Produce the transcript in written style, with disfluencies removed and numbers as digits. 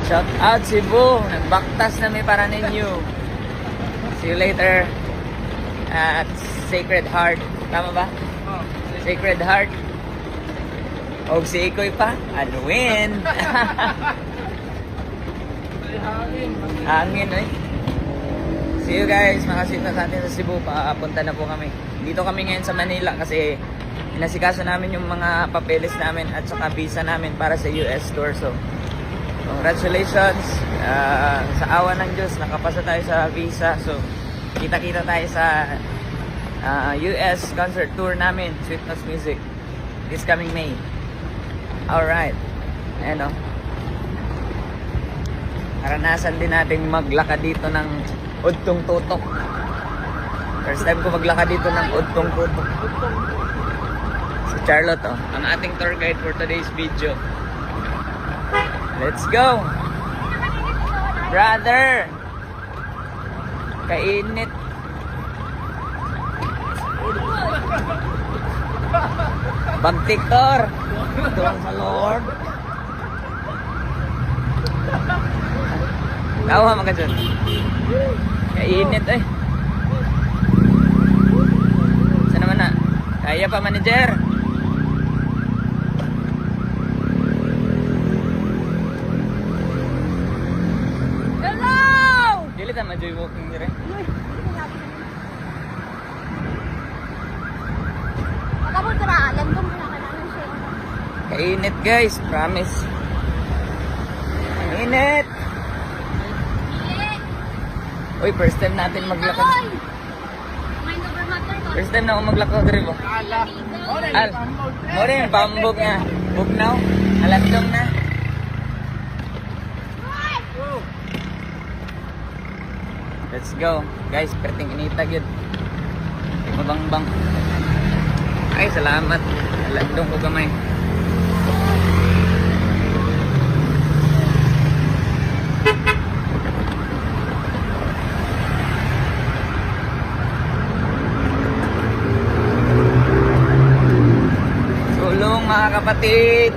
Shout out Cebu. Nagbaktas na may para ninyo. See you later at Sacred Heart. Tama ba? Sacred Heart. O si Ikoy pa. Anuin. Hangin eh. See you guys. Makasita sa atin sa Cebu. Papunta na po kami. Dito kami ngayon sa Manila kasi inasikaso namin yung mga papeles namin at saka visa namin para sa US tour. So, congratulations. Sa awa ng Diyos, nakapasa tayo sa visa. So, kita-kita tayo sa US concert tour namin, Sweet Notes Music, this coming May. Alright. Ayan o. Karanasan din natin maglakad dito ng Udtong Tutok. First time ko maglakad dito ng Udtong Tutok. Si Charlotte oh, ang ating tour guide for today's video. Let's go! Brother! Kainit. Bagtiktor! Doon sa Lord. Tawa mga dyan. Kainit eh. Saan naman na? Kaya pa manager. Hello! Dili ta ma-joy walking dire. Magkabot ka na, landong ka na kailangan siya. Kainit guys, promise. Ang init. Uy, first time natin maglakad. Mind over matter ko. First time na ako maglakad dire ba? Al, mo rin, bambog nga. Bugnaw, alandong na. Let's go. Guys, perting initag yun. Mabangbang. Ay, salamat. Alandong ko gamay. Tulong mga kapatid.